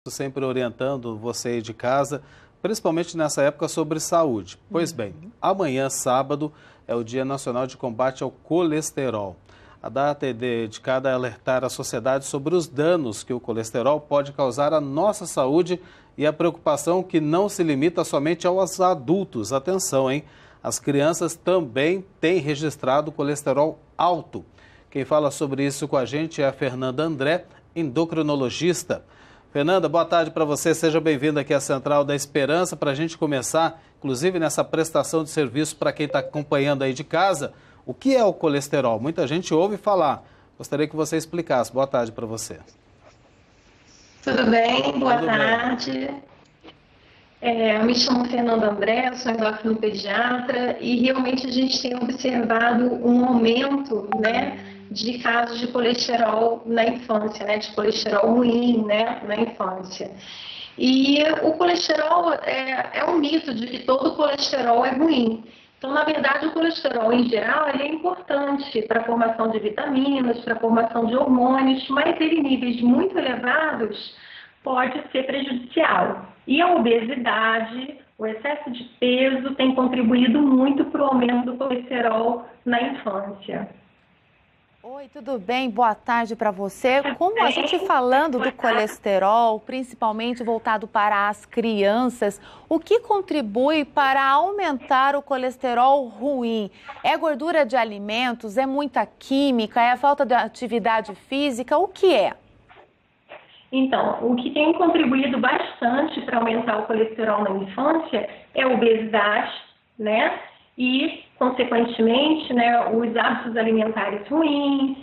sempre orientando você aí de casa, principalmente nessa época sobre saúde. Pois bem, amanhã, sábado, é o Dia Nacional de Combate ao Colesterol. A data é dedicada a alertar a sociedade sobre os danos que o colesterol pode causar à nossa saúde e a preocupação que não se limita somente aos adultos. Atenção, hein? As crianças também têm registrado colesterol alto. Quem fala sobre isso com a gente é a Fernanda André, endocrinologista. Fernanda, boa tarde para você, seja bem-vinda aqui à Central da Esperança. Para a gente começar, inclusive nessa prestação de serviço para quem está acompanhando aí de casa, o que é o colesterol? Muita gente ouve falar, gostaria que você explicasse. Boa tarde para você. Tudo bem? Boa tarde. Eu me chamo Fernanda André, eu sou endocrinopediatra e realmente a gente tem observado um aumento, de casos de colesterol na infância, de colesterol ruim, na infância. E o colesterol é um mito de que todo colesterol é ruim. Então, na verdade, o colesterol em geral ele é importante para a formação de vitaminas, para a formação de hormônios, mas ele em níveis muito elevados pode ser prejudicial. E a obesidade, o excesso de peso tem contribuído muito para o aumento do colesterol na infância. Oi, tudo bem? Boa tarde para você. Como a gente falando do colesterol, principalmente voltado para as crianças, o que contribui para aumentar o colesterol ruim? É gordura de alimentos? É muita química? É a falta de atividade física? O que é? Então, o que tem contribuído bastante para aumentar o colesterol na infância é a obesidade, E, consequentemente, os hábitos alimentares ruins,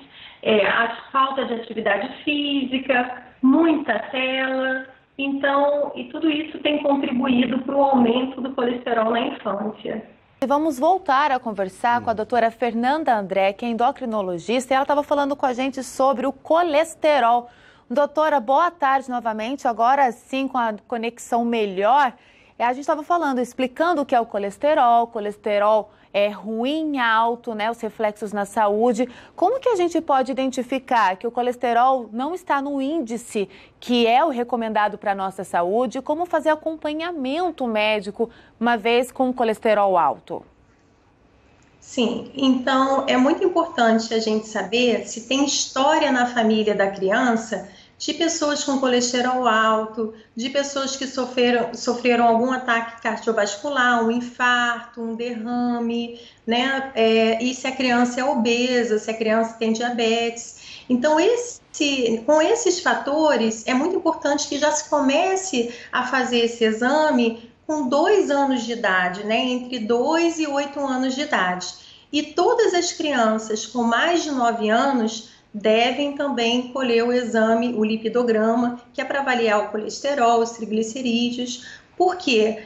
a falta de atividade física, muita tela. Então, e tudo isso tem contribuído para o aumento do colesterol na infância. Vamos voltar a conversar com a doutora Fernanda André, que é endocrinologista, e ela estava falando com a gente sobre o colesterol. Doutora, boa tarde novamente, agora sim com a conexão melhor. A gente estava falando, explicando o que é o colesterol é ruim, alto, os reflexos na saúde. Como que a gente pode identificar que o colesterol não está no índice que é o recomendado para a nossa saúde? Como fazer acompanhamento médico uma vez com colesterol alto? Sim, então é muito importante a gente saber se tem história na família da criança de pessoas com colesterol alto, de pessoas que sofreram algum ataque cardiovascular, um infarto, um derrame, e se a criança é obesa, se a criança tem diabetes. Então, com esses fatores, é muito importante que já se comece a fazer esse exame com 2 anos de idade, entre 2 e 8 anos de idade. E todas as crianças com mais de 9 anos devem também colher o exame, o lipidograma, que é para avaliar o colesterol, os triglicerídeos, porque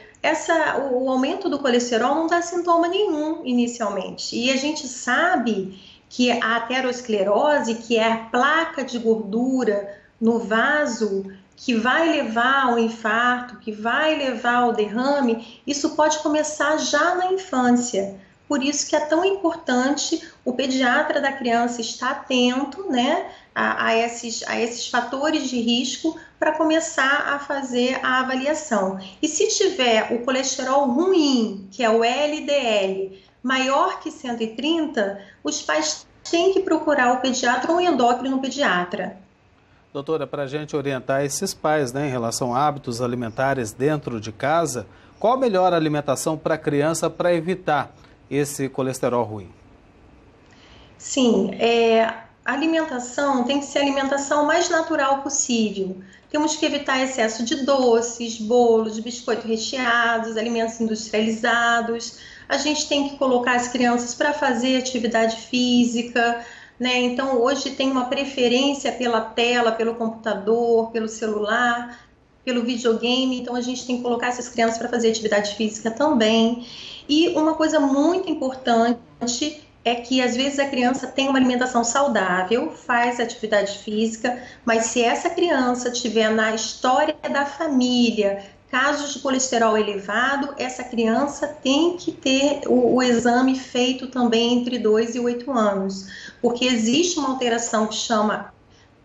o aumento do colesterol não dá sintoma nenhum inicialmente. E a gente sabe que a aterosclerose, que é a placa de gordura no vaso, que vai levar ao infarto, que vai levar ao derrame, isso pode começar já na infância. Por isso que é tão importante o pediatra da criança estar atento a esses fatores de risco para começar a fazer a avaliação. E se tiver o colesterol ruim, que é o LDL, maior que 130, os pais têm que procurar o pediatra ou o endócrino pediatra. Doutora, para a gente orientar esses pais em relação a hábitos alimentares dentro de casa, qual a melhor alimentação para a criança para evitar esse colesterol ruim? Sim, a alimentação tem que ser a alimentação mais natural possível. Temos que evitar excesso de doces, bolos, biscoitos recheados, alimentos industrializados. A gente tem que colocar as crianças para fazer atividade física, Então, hoje tem uma preferência pela tela, pelo computador, pelo celular, pelo videogame, então a gente tem que colocar essas crianças para fazer atividade física também. E uma coisa muito importante é que às vezes a criança tem uma alimentação saudável, faz atividade física, mas se essa criança tiver na história da família casos de colesterol elevado, essa criança tem que ter o exame feito também entre 2 e 8 anos, porque existe uma alteração que chama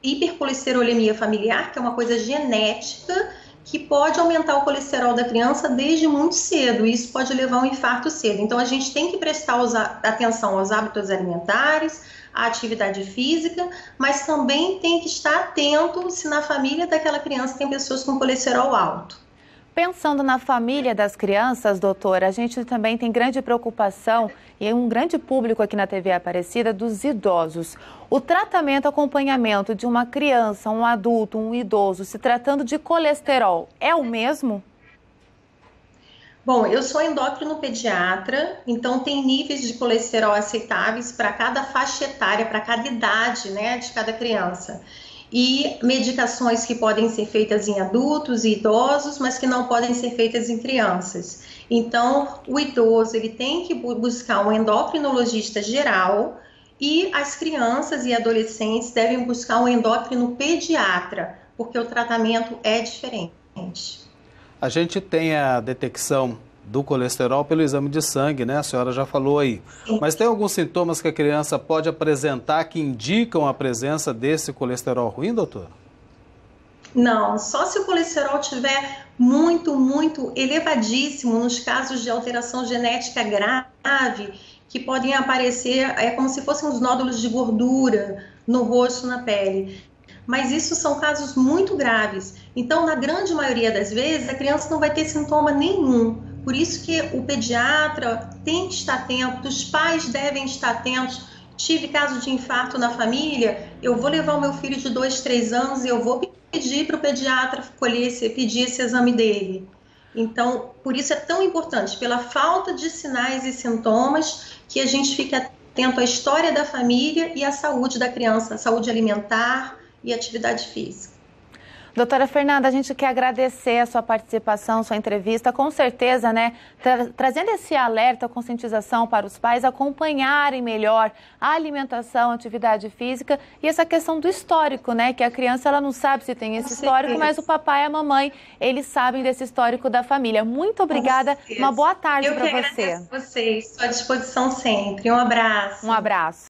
hipercolesterolemia familiar, que é uma coisa genética, que pode aumentar o colesterol da criança desde muito cedo, e isso pode levar a um infarto cedo. Então, a gente tem que prestar atenção aos hábitos alimentares, à atividade física, mas também tem que estar atento se na família daquela criança tem pessoas com colesterol alto. Pensando na família das crianças, doutora, a gente também tem grande preocupação e um grande público aqui na TV Aparecida dos idosos. O tratamento, acompanhamento de uma criança, um adulto, um idoso, se tratando de colesterol, é o mesmo? Bom, eu sou endócrino pediatra, então tem níveis de colesterol aceitáveis para cada faixa etária, para cada idade, né, de cada criança. E medicações que podem ser feitas em adultos e idosos, mas que não podem ser feitas em crianças. Então, o idoso ele tem que buscar um endocrinologista geral e as crianças e adolescentes devem buscar um endócrino pediatra, porque o tratamento é diferente. A gente tem a detecção do colesterol pelo exame de sangue, né? A senhora já falou aí. Sim. Mas tem alguns sintomas que a criança pode apresentar que indicam a presença desse colesterol ruim, doutor? Não, só se o colesterol estiver muito elevadíssimo, nos casos de alteração genética grave, que podem aparecer, como se fossem os nódulos de gordura no rosto, na pele. Mas isso são casos muito graves. Então, na grande maioria das vezes, a criança não vai ter sintoma nenhum. Por isso que o pediatra tem que estar atento, os pais devem estar atentos. Tive caso de infarto na família, eu vou levar o meu filho de 2, 3 anos e eu vou pedir para o pediatra pedir esse exame dele. Então, por isso é tão importante, pela falta de sinais e sintomas, que a gente fique atento à história da família e à saúde da criança, à saúde alimentar e atividade física. Doutora Fernanda, a gente quer agradecer a sua participação, sua entrevista, com certeza, né, trazendo esse alerta, conscientização para os pais acompanharem melhor a alimentação, a atividade física e essa questão do histórico, né, que a criança ela não sabe se tem esse histórico, mas o papai e a mamãe, eles sabem desse histórico da família. Muito obrigada, uma boa tarde para você. Eu que agradeço a vocês, estou à disposição sempre. Um abraço. Um abraço.